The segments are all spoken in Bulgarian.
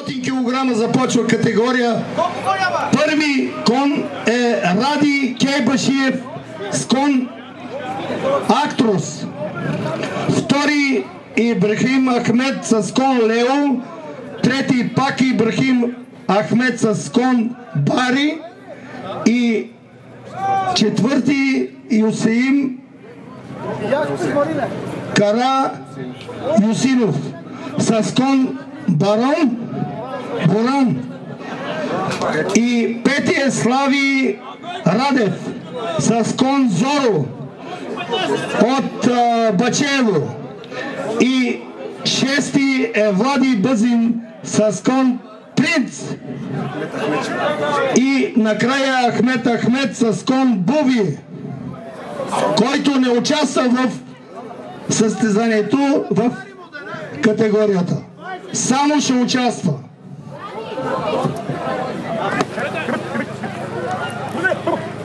Килограма започва категория. Първи кон е Ради Кейбашиев с кон Актрос. Втори Ибрахим Ахмед с кон Лео. Трети пак Ибрахим Ахмед с кон Бари. И четвърти Юсеим Кара Юсинов с кон Боран. И пети е Слави Радев с кон Зоро от Бачево. И шести е Влади Бъзин с кон Принц. И накрая Ахмед Ахмед с кон Буби, който не участва в състезанието в категорията. Само ще участва.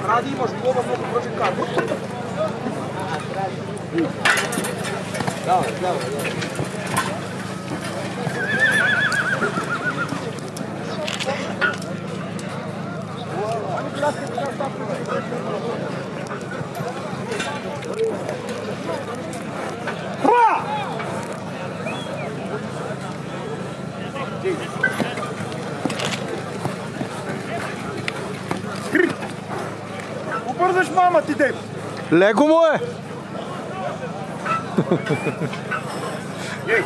Ради имаш глоба много бързи карти. Давай. Побързаш мама ти, Дейв! Леко му е! Ей!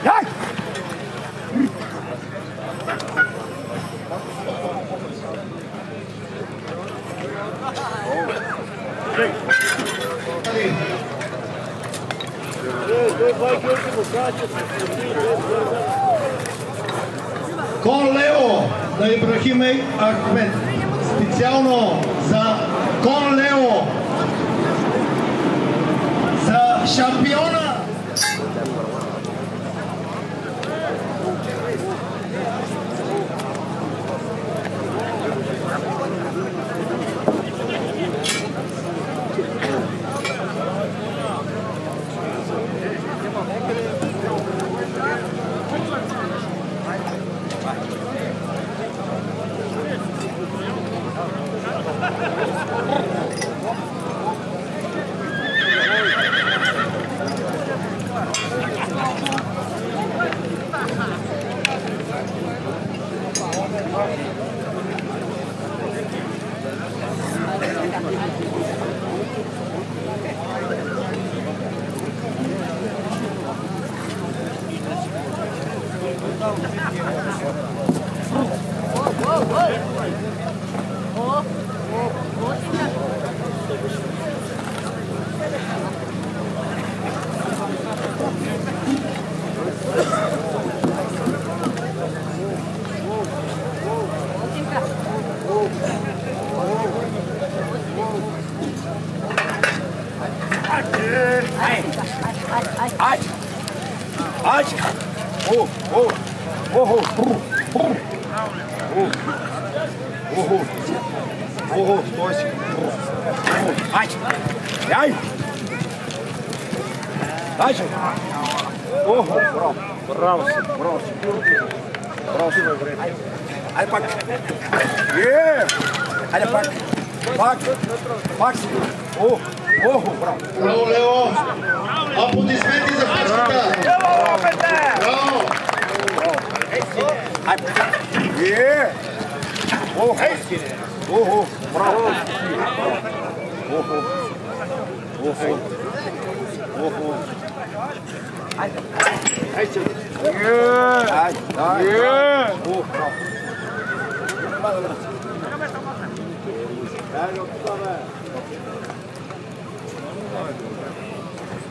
Яй! Кон Лео на Ибрахим Ахмед. Специално за кон Лео. За шампиона. Браво. Айде пак. Айде пак. Пак. Браво. Браво, Лео. Аплодисменти за фашката. Браво, Петър. Браво. Айде. Браво.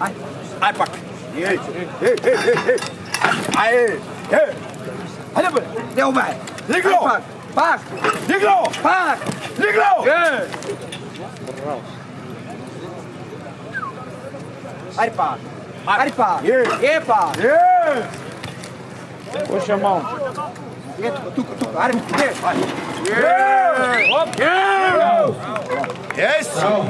Айде. Ай пак. Хайде бе. Не обай. Лигло. Пак. Лигло. Пак. Лигло. Айде пак. Айде пак. Пак. Puxa a mão. Тук. Айде. Yes. Браво.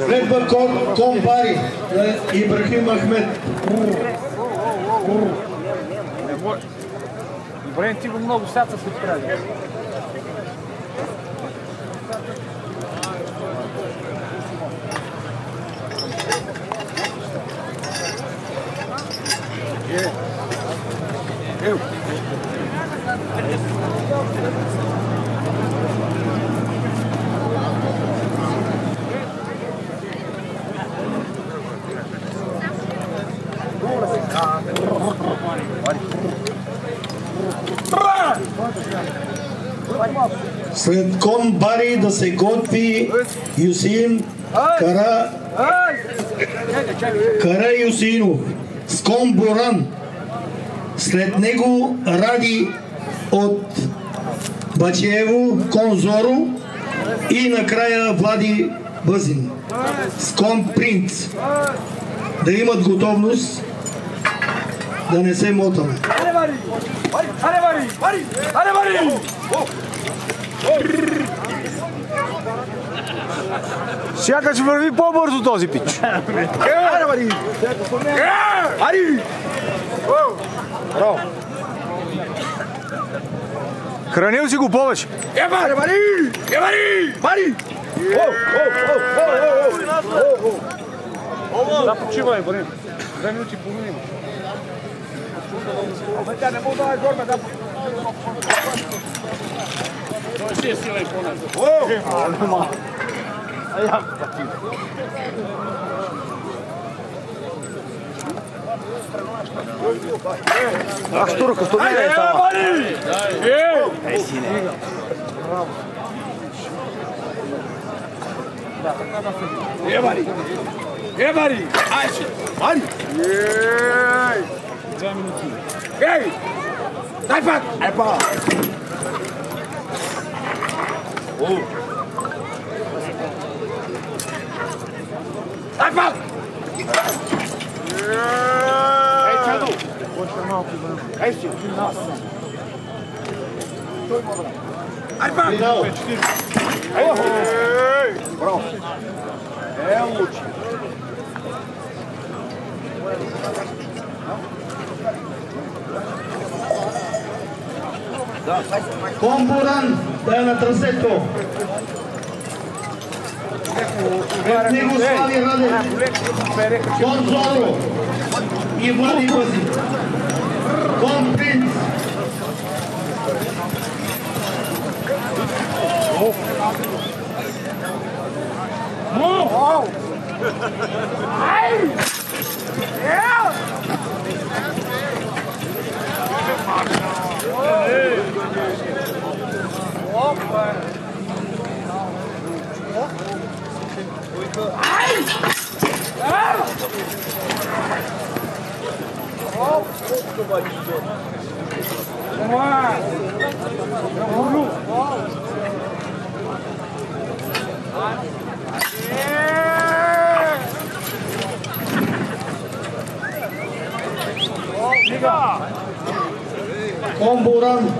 Следва Комбари на Ибрахим Ахмед. Добре, ти го много сяца се прави. След Комбари да се готви Юсин Кара Юсинов с Комборан. След него Ради от Бачеево, Конзоро и накрая Влади Бъзин с Принц. Да имат готовност, да не се мотаме. Сякаш върви по-бързо този пич. Хранил си го повече. Да, почивай, бъде. 2 минути и половина. Тя не мога да е горме, да. Той си е сила и по-назад. Ах, турка, не е това. Ей, сине. Мари! Айде! Мари! Ей! 2 минути. Ей! Дай пак! Ай па! Дай пак! Ей, чадо! Ей си! Ай пак! Ей! Браво! Лучи! Комборан да е на трасето. Пред него Слави Радев, Конзоро и Влади Бъзин. Принц. Комборан,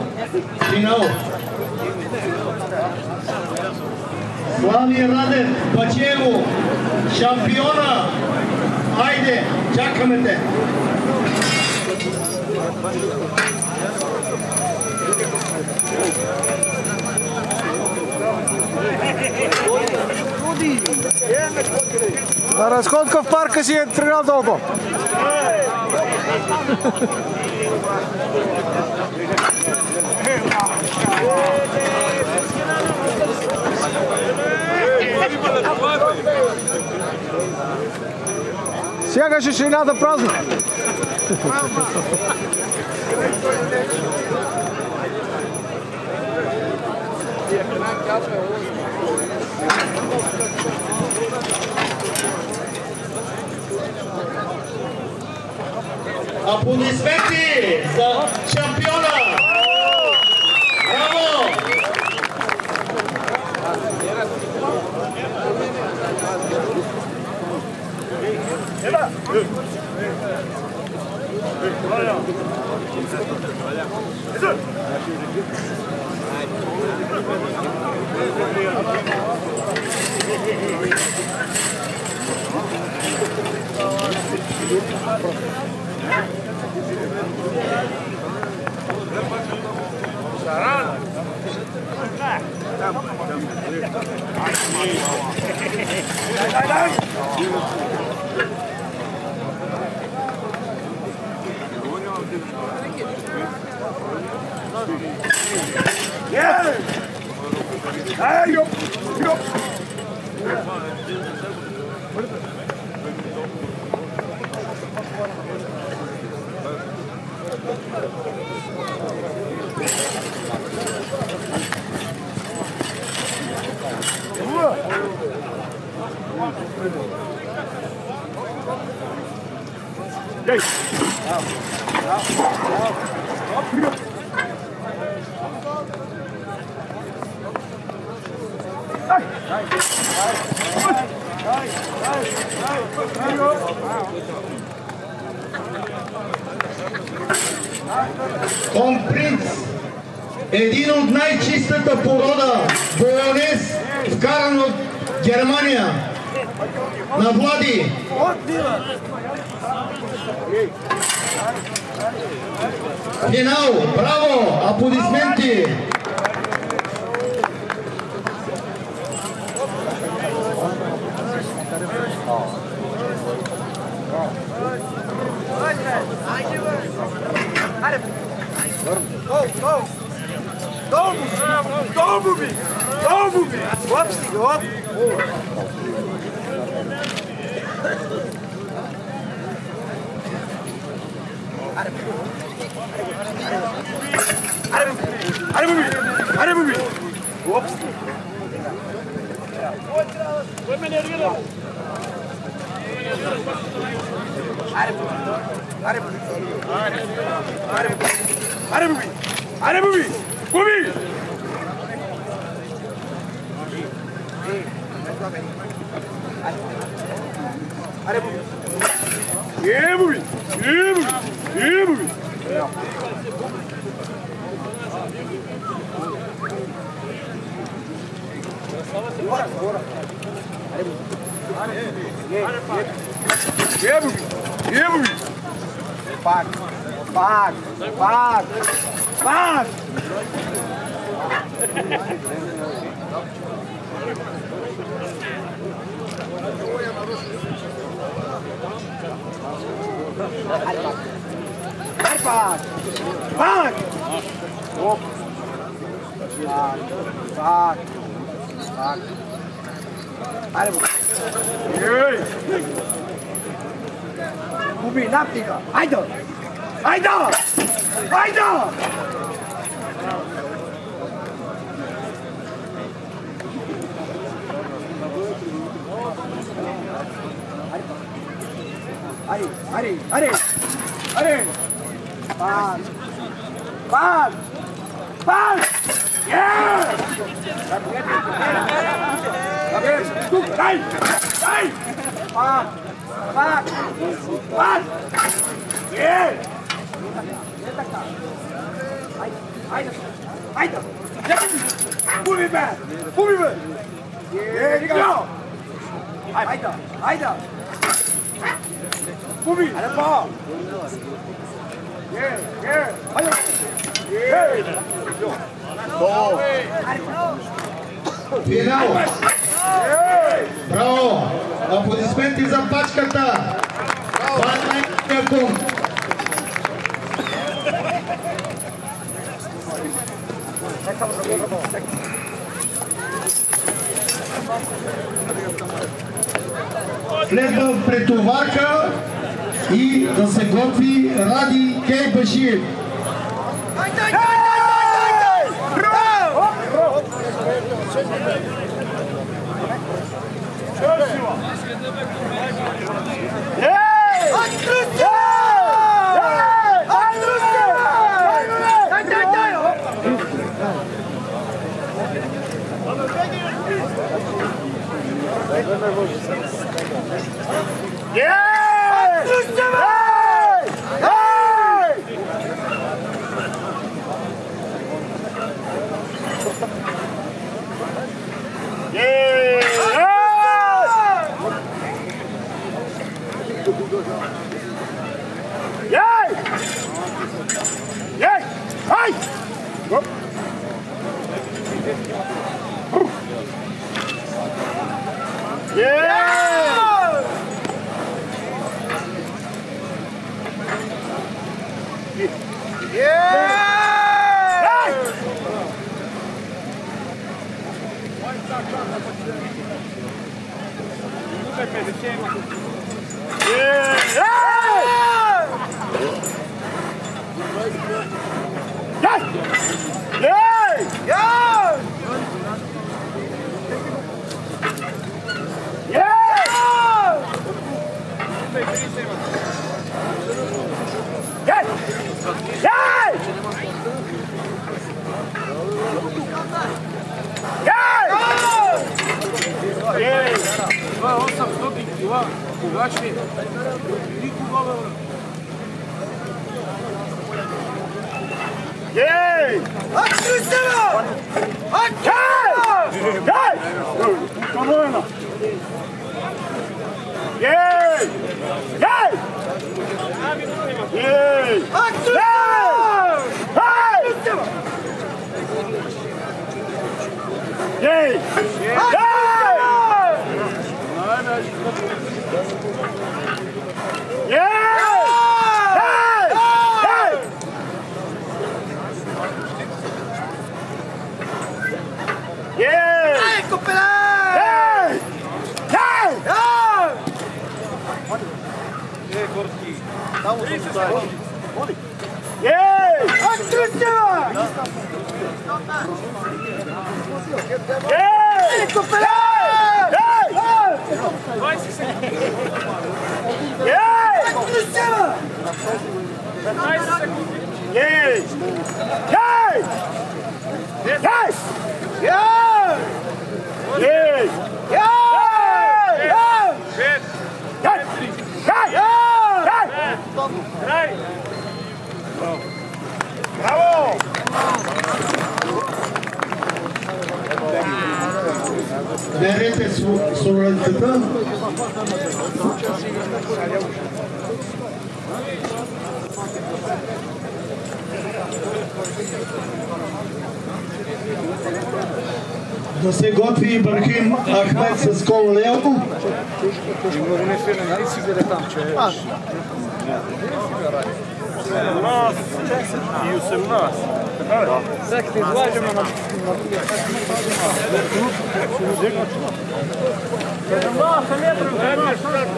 финал. Слави Радев, Бачеево, шампиона. Айде, чакаме те. На разходка в парка си е тренал толкова. Сягаше шейната празна. Аплодисменти за шампиона! Браво! Том Принц, един от най-чистата порода боянес, вкаран от Германия. На Влади. Финал, браво, аплодисменти. Финал! Браво! Аплодисменти за пачката! Това е най-добрият кон! Следва претоварка и да се готви Ради Кейбашиев. Берете суровицата. Да се готви Ибрахим Ахмед с кол Лео. И 18. Сега ще излажем на...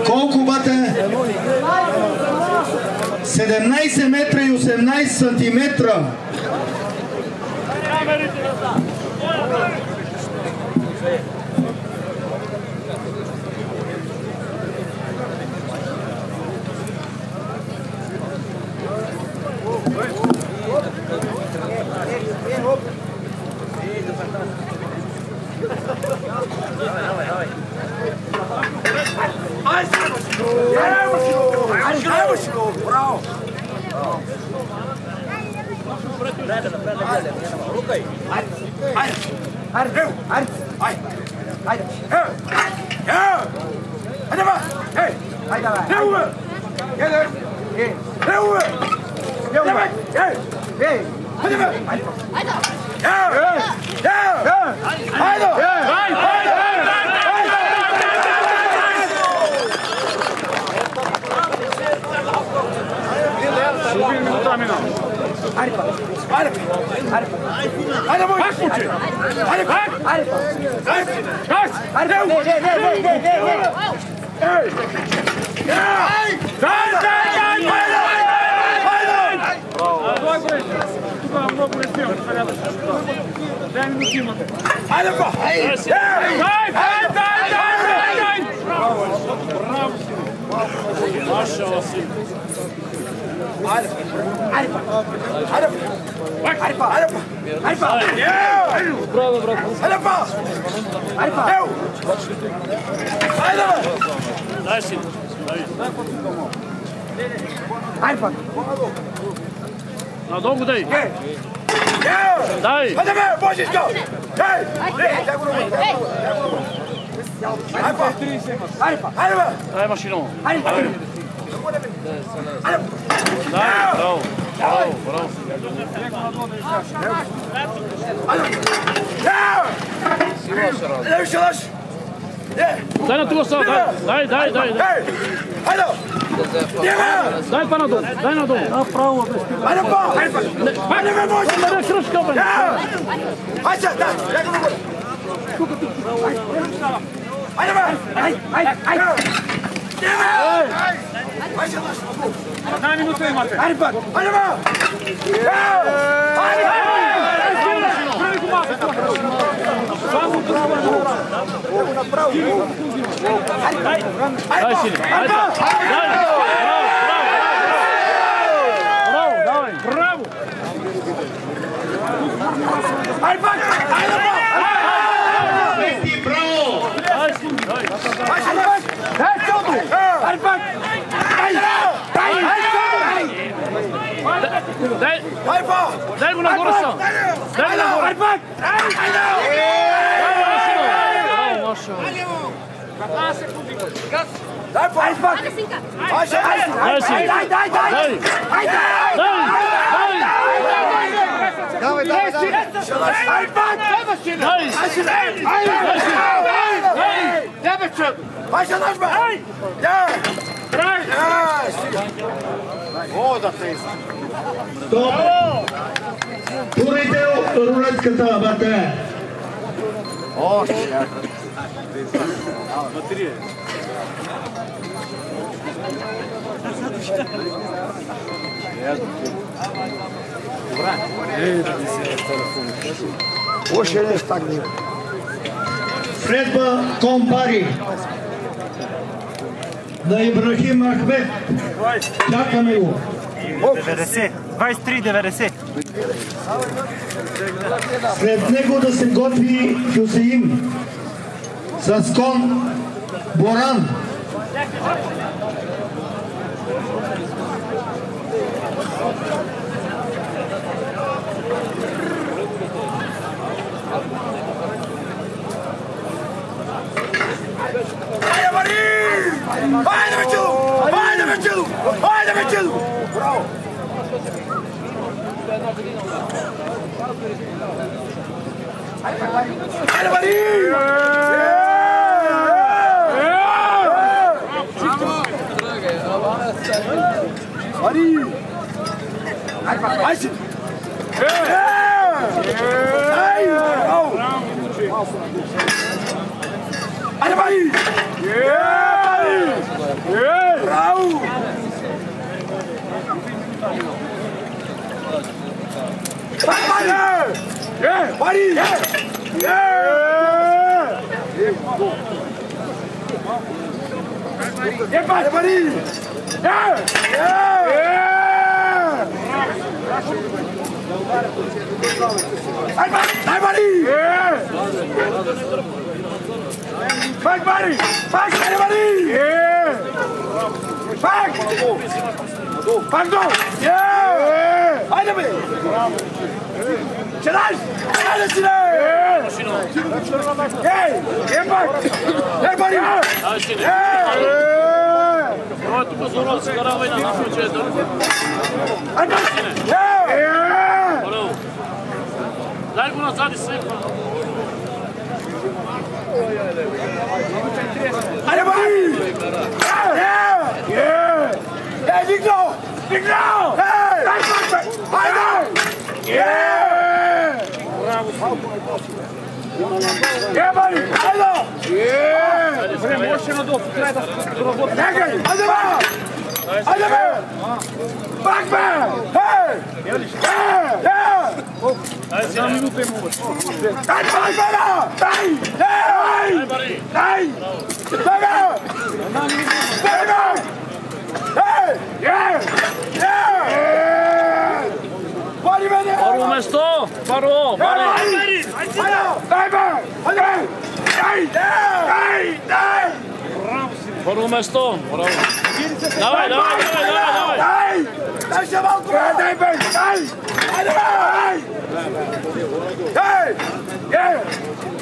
Колко бате? 17 метра и 18 сантиметра. Надолго дай! Дай! Дай машину! Дай! Браво! Браво! Браво! Дай на това страна, дай. Хайде! Дай па надолу, дай надолу. Право, бе. Хайде па! Хайде бе, може! Не кръшка, бе. Хайде, да! Хайде бе! Хайде! Една минута имате. Хайде па! Хайде бе! Хайде! Дай, сине. Браво, давай. Браво. Хайде па! Хайде па! Дай, сине, дай. Дай го нагоре сам. Дай го нагоре. Браво, Маша. Дай, сине. Стоп! Турайте рулетката, бате! Още не стагни. Следва Комбари на Ибрахим Ахмед. Чакаме го. 90, 23-90. След него да се готви Хюсеин с кон Боран. Дай го назад и свиква. Хайде, Мари! Дигно! Дигно! Хайде! Мари! Хайде! Време, още надолу, трябва да работи. Хайде, бе! Хайде, бе! Пак, бе! Хей! Една минута има обаче. Дай, дай, бе! Дай! Дай! Дай! Дай, бе! Първо место! Първо! Първо место! Давай, давай, давай, давай! Дай ще малко! Дай, бе! Дай! Дай!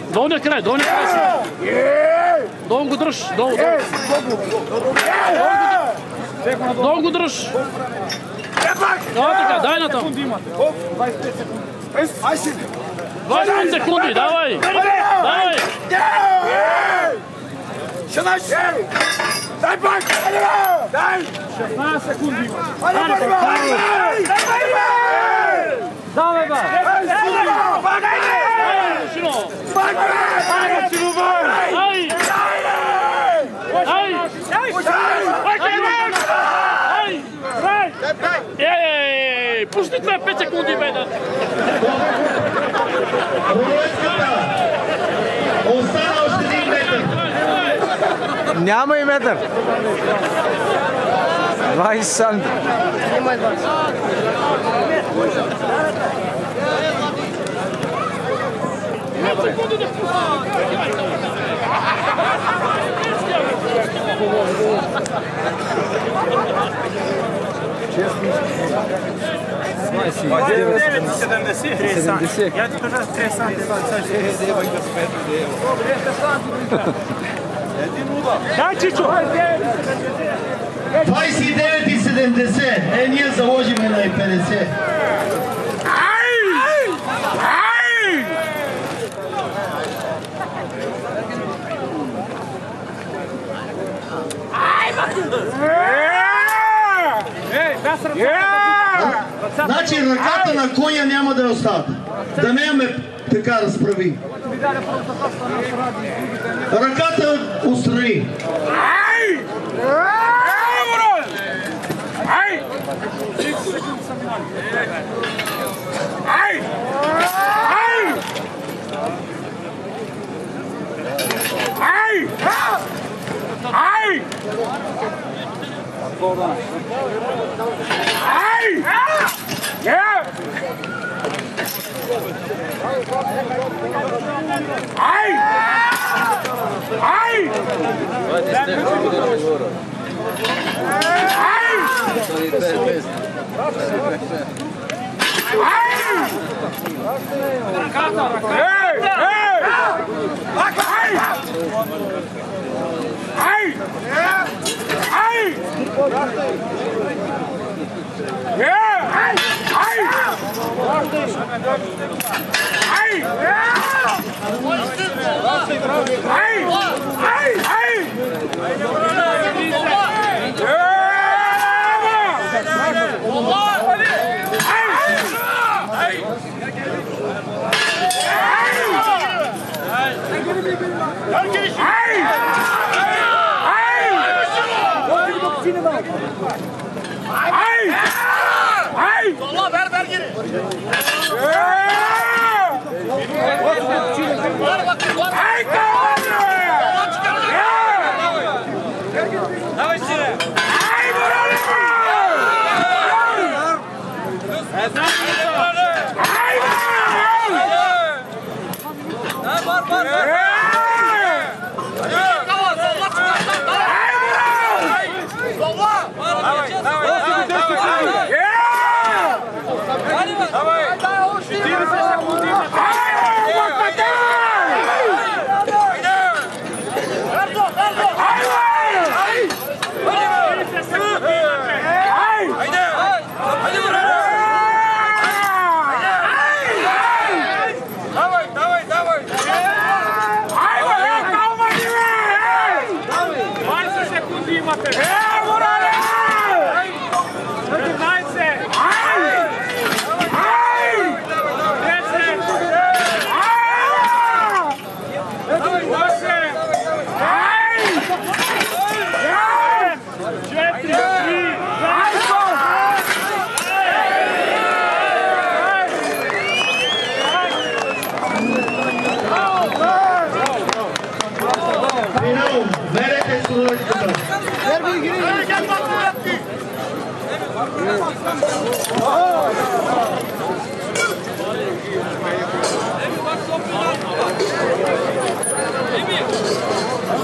Долния край, долния край си! Долу го дръж! Долу, долу го дръж! Давай така, дай натам! 20 секунди, давай! Давай! 18! Дай пак! Дай! 16 секунди. Айде, бе! Давай, бе! Пак, айде! Пак, бе! Ей, пусти това 5 секунди, бе! Рулетката! Остана още 1 метър. Няма и метър. 20 санти. Я ти кажа 3 санти. Дай, Чичо! 29,70. Ние заложиме на 50. Значи ръката на коня няма да остават. Да не ме така разправи. Ръката устрани.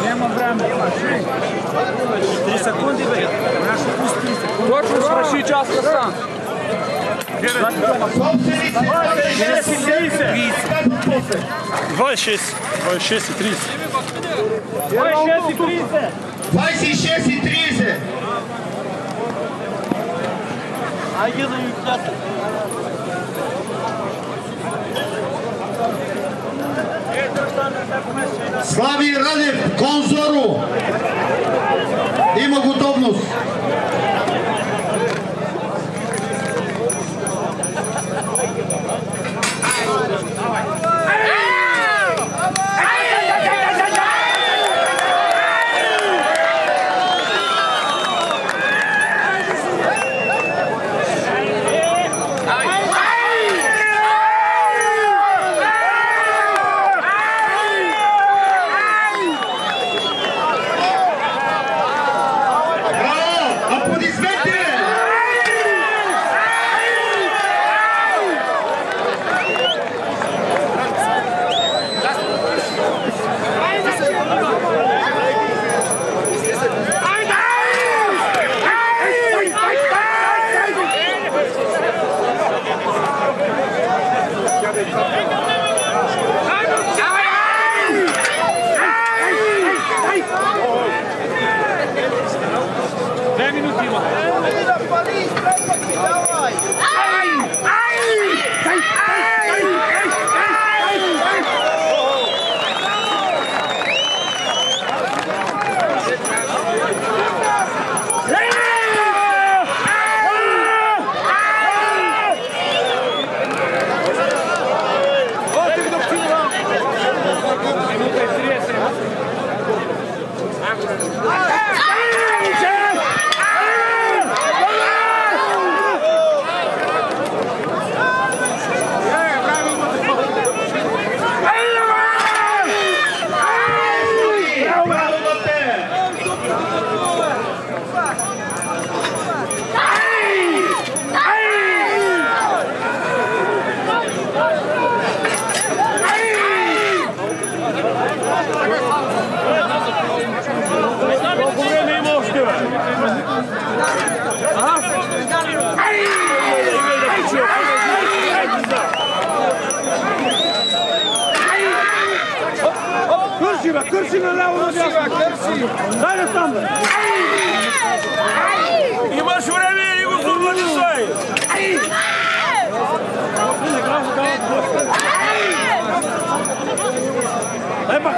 Няма време. 3 секунди, бе. Точно свърши час сам. 26 и 30. 26 и 30. Айде да ми плата. Слави Радев, Конзоро. Търси наляво на дясно. Дай там, бе. Имаш време и го зурвани стой. Дай пак.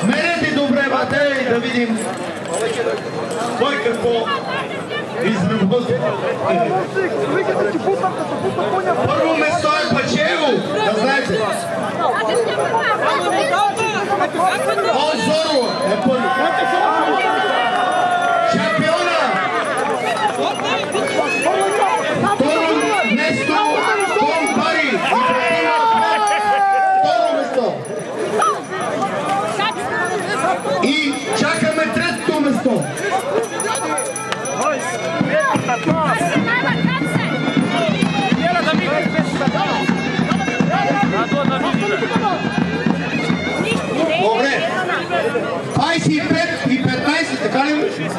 Мерете добре, бате, и да видим кой какво изработи. Първо место е Пачево, да знаете. Озоро е първо. Шампиона. Второ место Том Пари. Второ место. И чакаме третото место. Добре. 25 и 15, така ли?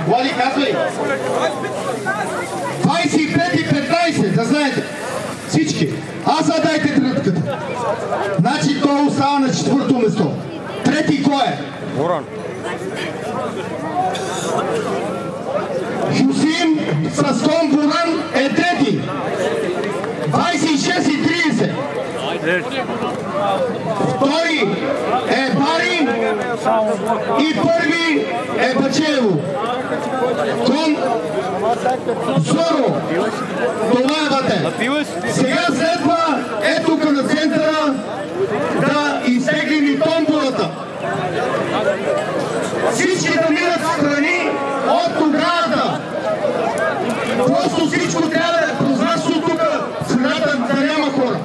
Влади, казвай. 25 и 15, да знаете. Всички. Аз задайте трътката. Значи той остава на четвърто место. Трети кой е? Ворон. Юсим Саскон Буран е трети. 26 и 30. Втори е Бари и първи е Бачеево. Кон Зоро. Това е бате. Сега следва е тук на центъра да изтеглим и томболата. Всички да минат страни от оградата. Просто всичко трябва да е прозрачно тук, средата да няма хора.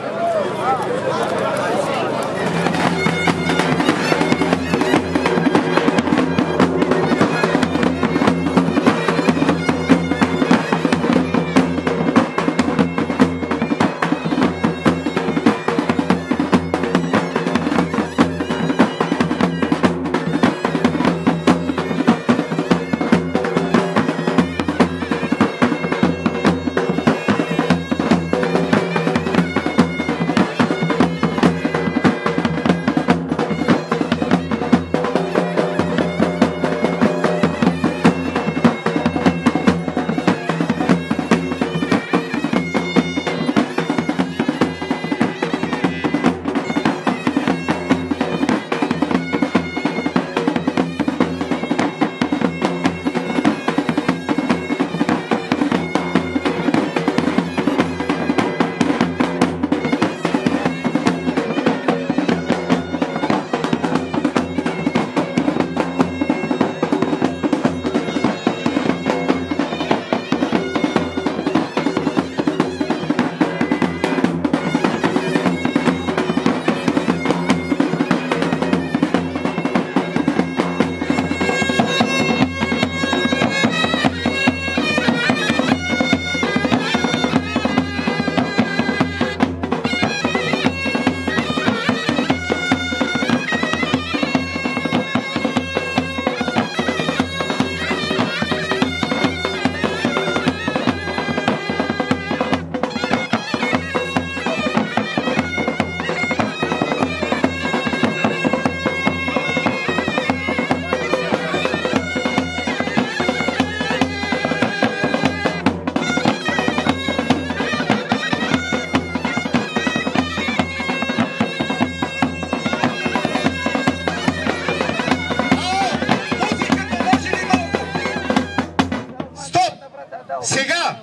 Сега,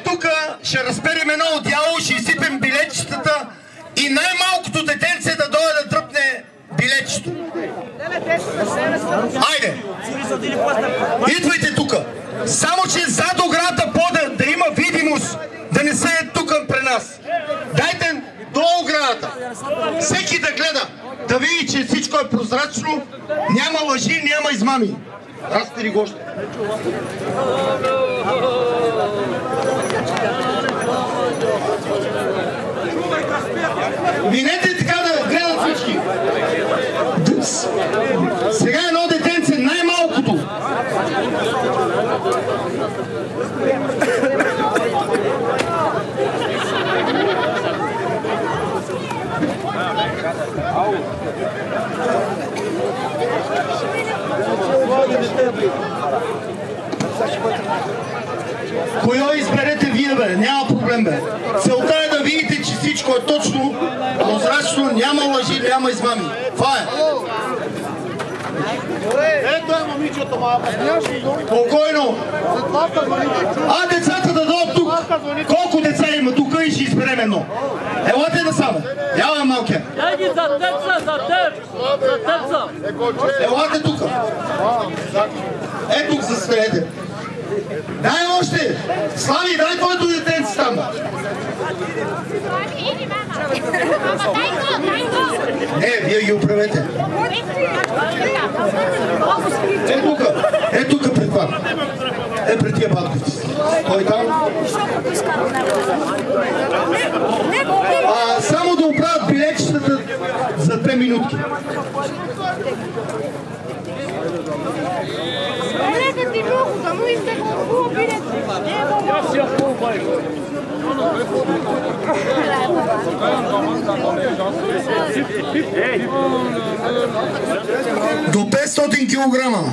тук ще разперим едно отдяло, ще изсипем билетчетата и най-малкото детенце да дойде да тръпне билетчето. Айде! Идвайте тук! Само че зад оградата пода да има видимост, да не се е тук при нас. Дайте до оградата. Всеки да гледа, да види, че всичко е прозрачно, няма лъжи, няма измами. Разтери го още. Минете така да гледат всички. Сега едно детенце, най-малкото. Коя изберете вие, бе? Няма проблем, бе. Целта е да видите, че всичко е точно, прозрачно, няма лъжи, няма измами. Това е. Ето е момичето малко. Спокойно. А децата да дойдат тук. Колко деца има тук и ще изберем едно. Елате да саме. Яла малке. Дай ги за теца, за теб. За теца. Елате тук. Тук застоете. Дай още. Слави, дай твоето детенце там. Не, вие ги управете. Тук пред това. Пред тия батковци. Кой там? Само да оправят билетчетата за 2 минутки. Гледате много, да му искате хубаво билет. До 500 килограма.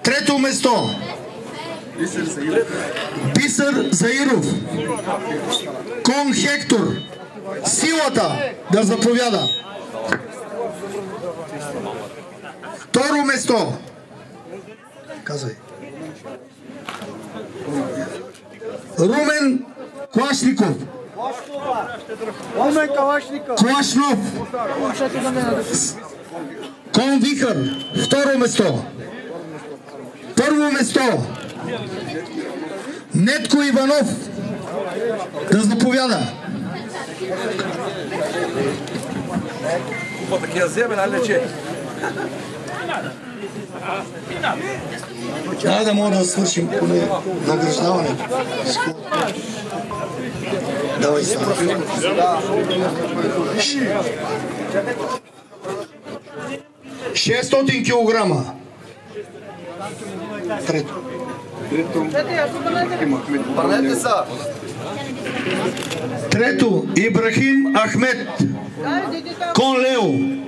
Трето место. Бисер Заиров. Кон Хектор. Силата да заповяда. Второ место. Казвай. Румен Клашников. Румен Калашников. Клашнов. Кон Вихър. Второ место. Първо место. Нетко Иванов. Да заповяда. Да мога да свършим поне награждаването. Давай сега. 600 килограма. Трето. Трето, Ибрахим Ахмед. Кон Лео.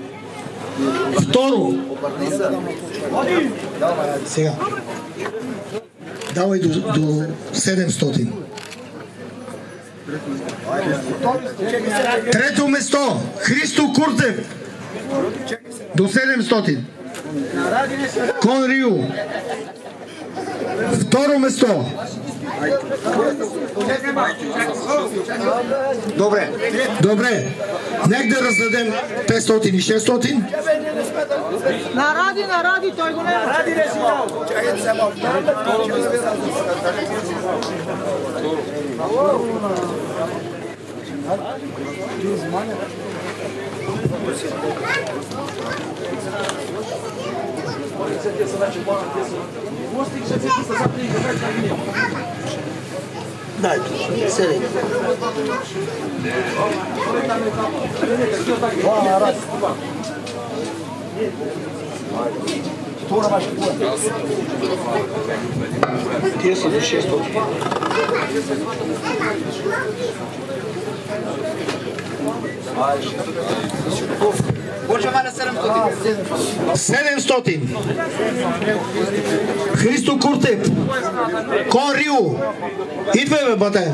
Второ. Сега. Давай до 700. Трето место. Христо Куртев. До 700. Кон Рио. Второ место. Добре. Нека да раздадем 500 и 600. Наради, той го не е. Дай, седи. Тия са за 600. Почваме на 700. 700. Христо Куртев. Кон Рио. Идвай, бе, бате.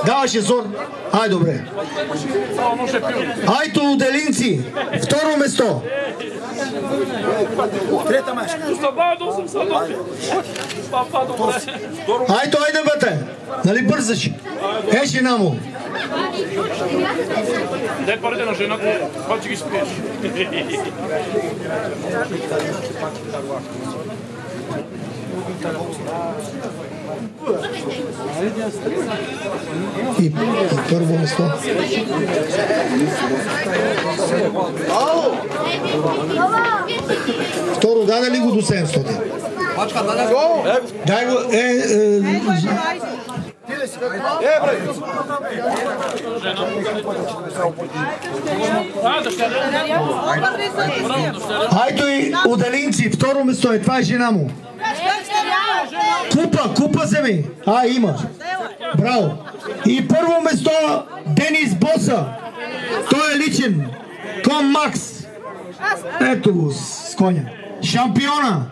Даваше зор. Ай, добре. Айто Делинци. Второ место. Трета мешка. Айто, айде, бате. Нали бързаш? Е, жена му. Дай парите на жената, това че ги спиеш. И първо место. Второ, даде ли го до 700? Дай го, Айто и Оделинци, второ место е, това е жена му. Купа вземи. Има. Браво. И първо место Денис Боса. Той е личен. Кон Макс. Ето го с коня. Шампиона.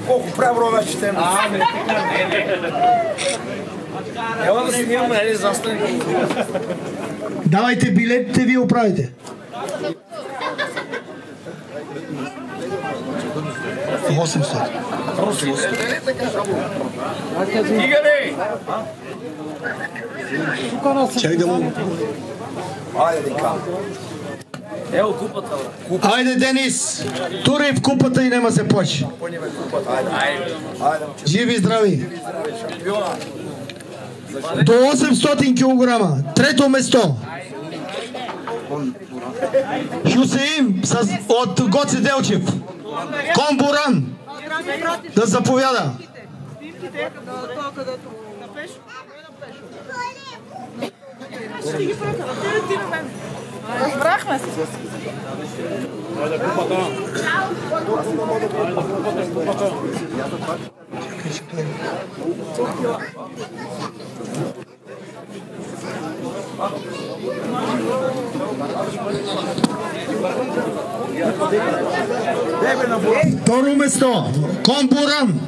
Колко правило вече те има? Ела да снимаме, нали, застани. Давайте билетите, вие оправите. Чай да му... Ево купата. Айде, Денис! Тури в купата и нема се плачи. Живи и здрави! До 800 килограма. Трето место. Хюсеин от Гоце Делчев. Кон Буран. Да заповяда. Разбрахме се. Второ место. Комбуран.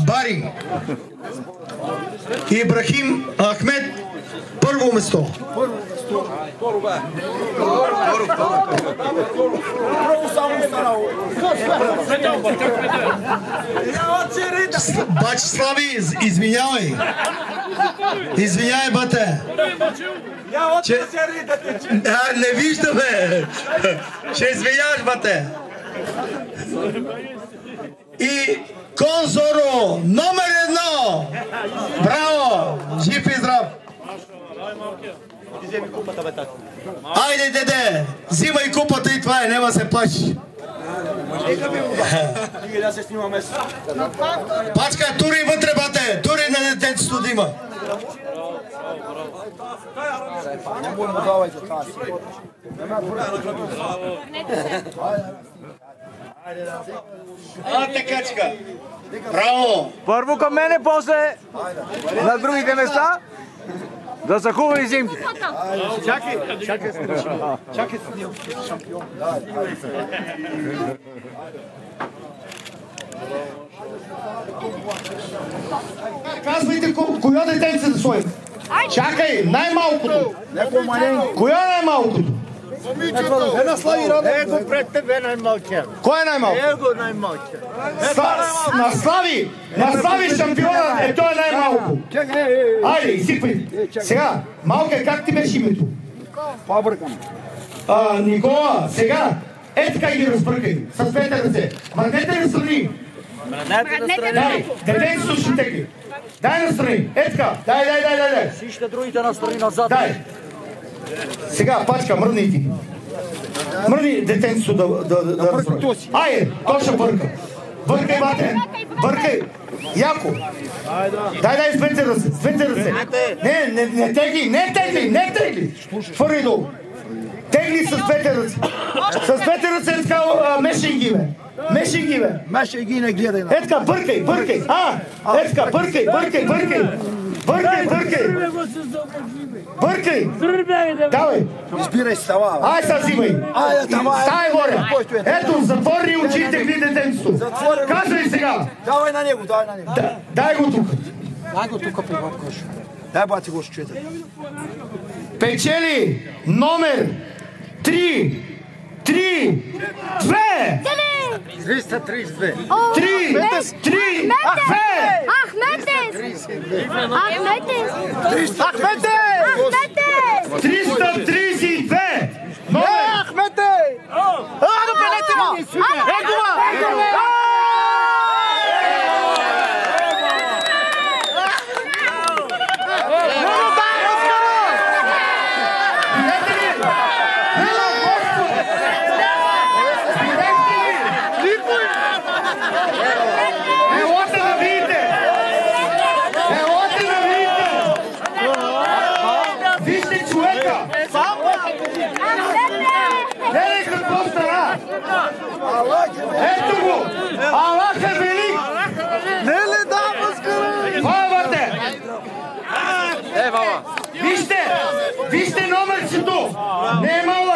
Бари. Ибрахим Ахмед. Първо место. Бачи Слави, извинявай. Извинявай, бате. Не виждаме. Ще извиняваш, бате. И Конзоро, номер 1. Браво! Жив и здрав! Айде, деде! Взимай купата и това е, нема се плаши. Пачка, тури вътре, бате! Тури на детенцето да има! Качка! Браво! Първо към мене, после на другите места. Да са хубави зимки. Чакай, шампион. Казвайте, коя детенце да сложим? Чакай, най-малкото. Коя е най-малкото? Его пред тебе най-малкият. Кой е най-малко? Его най-малкият. На Слави! На Слави шампиона е той най-малко. Айде, изсипай. Сега, малка, как ти беше името? По-бъркам. Никола, сега, така ги разбъркай, с двете ръце. Мърнете настрани. Дай, детенцето ще тегли. Дай настрани, така, дай. Всички другите настрани назад. Дай. Сега, пачка, мръдни ти. Мръдни детенцето да разбърка. Айде, то ще бърка. Бъркай, бате. Бъркай. Яко. Дай, с двете ръце. Не тегли. Твърди долу. Тегли с двете ръце. С двете ръце така мешай бе. Мешай ги, не гледай. Така, бъркай. Така, бъркай. Бъркай. Давай. Избирай става. Ай, сега взимай. Стай горе. Ето, затвори очите, гли детенцето. Казвай сега. Давай на него. Дай го тук. При Бабкош. Дай бати го ще чуете. Печели номер 3, 2. 332. 3, 2. Ахметес! 332. Ахмете! Ето го! Аллах е велик! Бабате! Вижте номерчето! Не е мало